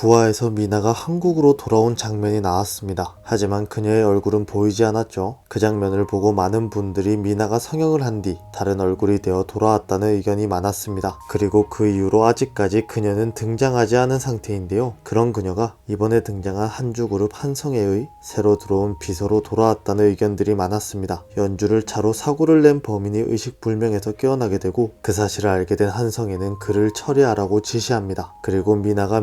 구화에서 미나가 한국으로 돌아온 장면이 나왔습니다. 하지만 그녀의 얼굴은 보이지 않았죠. 그 장면을 보고 많은 분들이 미나가 성형을 한 뒤 다른 얼굴이 되어 돌아왔다는 의견이 많았습니다. 그리고 그 이후로 아직까지 그녀는 등장하지 않은 상태인데요. 그런 그녀가 이번에 등장한 한주그룹 한성애의 새로 들어온 비서로 돌아왔다는 의견들이 많았습니다. 연주를 차로 사고를 낸 범인이 의식불명에서 깨어나게 되고 그 사실을 알게 된 한성애는 그를 처리하라고 지시합니다. 그리고 미나가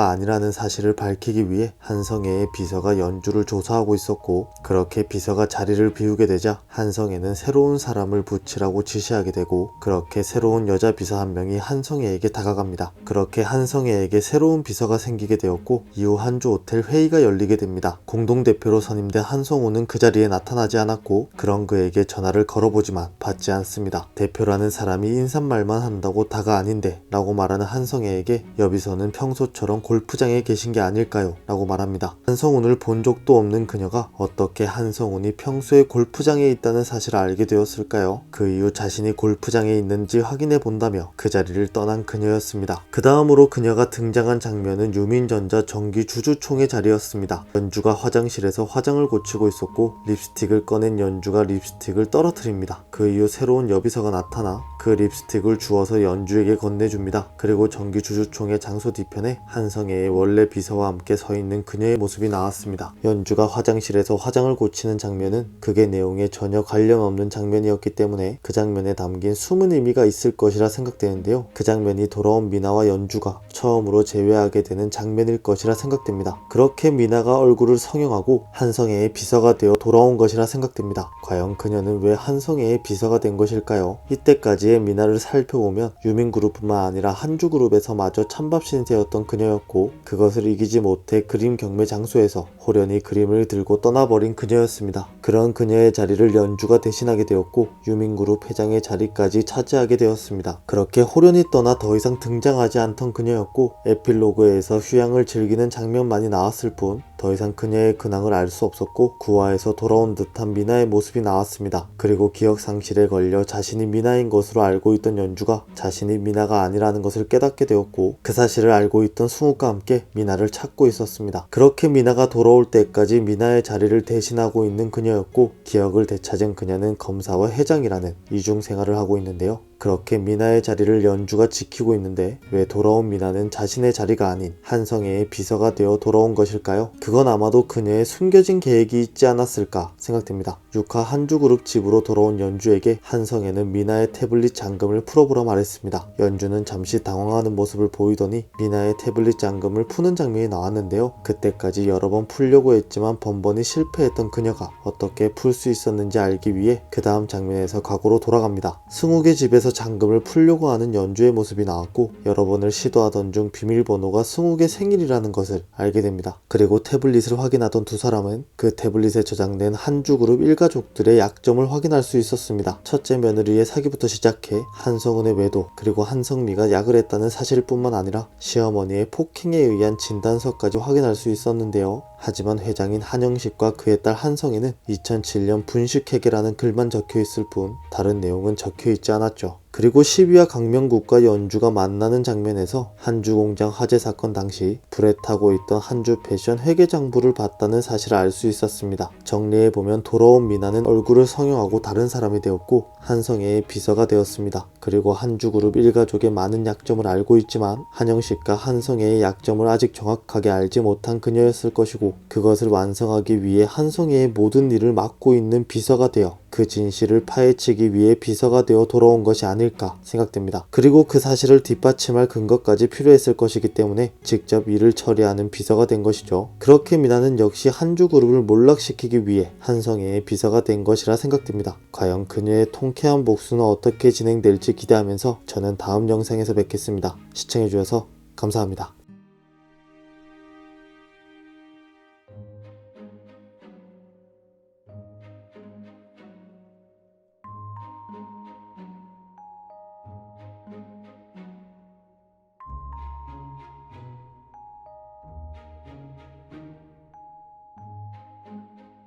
아니라는 사실을 밝히기 위해 한성애의 비서가 연주를 조사하고 있었고, 그렇게 비서가 자리를 비우게 되자 한성애는 새로운 사람을 붙이라고 지시하게 되고, 그렇게 새로운 여자 비서 한 명이 한성애에게 다가갑니다. 그렇게 한성애에게 새로운 비서가 생기게 되었고, 이후 한주호텔 회의가 열리게 됩니다. 공동대표로 선임된 한성우는 그 자리에 나타나지 않았고, 그런 그에게 전화를 걸어보지만 받지 않습니다. 대표라는 사람이 인사말만 한다고 다가 아닌데 라고 말하는 한성애에게 여비서는 평소처럼 골프장에 계신 게 아닐까요? 라고 말합니다. 한성운을 본 적도 없는 그녀가 어떻게 한성운이 평소에 골프장에 있다는 사실을 알게 되었을까요? 그 이후 자신이 골프장에 있는지 확인해 본다며 그 자리를 떠난 그녀였습니다. 그 다음으로 그녀가 등장한 장면은 유민전자 정기 주주총회 자리였습니다. 연주가 화장실에서 화장을 고치고 있었고, 립스틱을 꺼낸 연주가 립스틱을 떨어뜨립니다. 그 이후 새로운 여비서가 나타나 그 립스틱을 주워서 연주에게 건네줍니다. 그리고 정기 주주총회 장소 뒤편에 한성애의 원래 비서와 함께 서 있는 그녀의 모습이 나왔습니다. 연주가 화장실에서 화장을 고치는 장면은 극의 내용에 전혀 관련 없는 장면이었기 때문에 그 장면에 담긴 숨은 의미가 있을 것이라 생각되는데요. 그 장면이 돌아온 미나와 연주가 처음으로 재회하게 되는 장면일 것이라 생각됩니다. 그렇게 미나가 얼굴을 성형하고 한성애의 비서가 되어 돌아온 것이라 생각됩니다. 과연 그녀는 왜 한성애의 비서가 된 것일까요? 이때까지의 미나를 살펴보면 유민그룹뿐만 아니라 한주그룹에서마저 찬밥 신세였던 그녀였고, 그것을 이기지 못해 그림 경매 장소에서 호련히 그림을 들고 떠나버린 그녀였습니다. 그런 그녀의 자리를 연주가 대신하게 되었고, 유민그룹 회장의 자리까지 차지하게 되었습니다. 그렇게 호련히 떠나 더 이상 등장하지 않던 그녀였고, 에필로그에서 휴양을 즐기는 장면만이 나왔을 뿐 더 이상 그녀의 근황을 알 수 없었고, 구화에서 돌아온 듯한 미나의 모습이 나왔습니다. 그리고 기억 상실에 걸려 자신이 미나인 것으로 알고 있던 연주가 자신이 미나가 아니라는 것을 깨닫게 되었고, 그 사실을 알고 있던 승욱과 함께 미나를 찾고 있었습니다. 그렇게 미나가 돌아올 때까지 미나의 자리를 대신하고 있는 그녀였고, 기억을 되찾은 그녀는 검사와 회장이라는 이중 생활을 하고 있는데요. 그렇게 미나의 자리를 연주가 지키고 있는데 왜 돌아온 미나는 자신의 자리가 아닌 한성애의 비서가 되어 돌아온 것일까요? 그건 아마도 그녀의 숨겨진 계획이 있지 않았을까 생각됩니다. 6화 한주그룹 집으로 돌아온 연주에게 한성애는 미나의 태블릿 잠금을 풀어보라 말했습니다. 연주는 잠시 당황하는 모습을 보이더니 미나의 태블릿 잠금을 푸는 장면이 나왔는데요. 그때까지 여러 번 풀려고 했지만 번번이 실패했던 그녀가 어떻게 풀 수 있었는지 알기 위해 그 다음 장면에서 과거로 돌아갑니다. 승욱의 집에서 잠금을 풀려고 하는 연주의 모습이 나왔고, 여러 번을 시도하던 중 비밀번호가 승욱의 생일이라는 것을 알게 됩니다. 그리고 태블릿을 확인하던 두 사람은 그 태블릿에 저장된 한주그룹 일가족들의 약점을 확인할 수 있었습니다. 첫째 며느리의 사기부터 시작해 한성은의 외도, 그리고 한성미가 약을 했다는 사실뿐만 아니라 시어머니의 폭행에 의한 진단서까지 확인할 수 있었는데요. 하지만 회장인 한영식과 그의 딸 한성애는 2007년 분식회계라는 글만 적혀있을 뿐 다른 내용은 적혀있지 않았죠. 그리고 12화 강명국과 연주가 만나는 장면에서 한주공장 화재 사건 당시 불에 타고 있던 한주 패션 회계장부를 봤다는 사실을 알 수 있었습니다. 정리해보면 돌아온 미나는 얼굴을 성형하고 다른 사람이 되었고, 한성애의 비서가 되었습니다. 그리고 한주그룹 일가족의 많은 약점을 알고 있지만 한영식과 한성애의 약점을 아직 정확하게 알지 못한 그녀였을 것이고, 그것을 완성하기 위해 한성애의 모든 일을 맡고 있는 비서가 되어 그 진실을 파헤치기 위해 비서가 되어 돌아온 것이 아닐까 생각됩니다. 그리고 그 사실을 뒷받침할 근거까지 필요했을 것이기 때문에 직접 일을 처리하는 비서가 된 것이죠. 그렇게 미나는 역시 한주그룹을 몰락시키기 위해 한성애의 비서가 된 것이라 생각됩니다. 과연 그녀의 통쾌한 복수는 어떻게 진행될지 기대하면서 저는 다음 영상에서 뵙겠습니다. 시청해주셔서 감사합니다.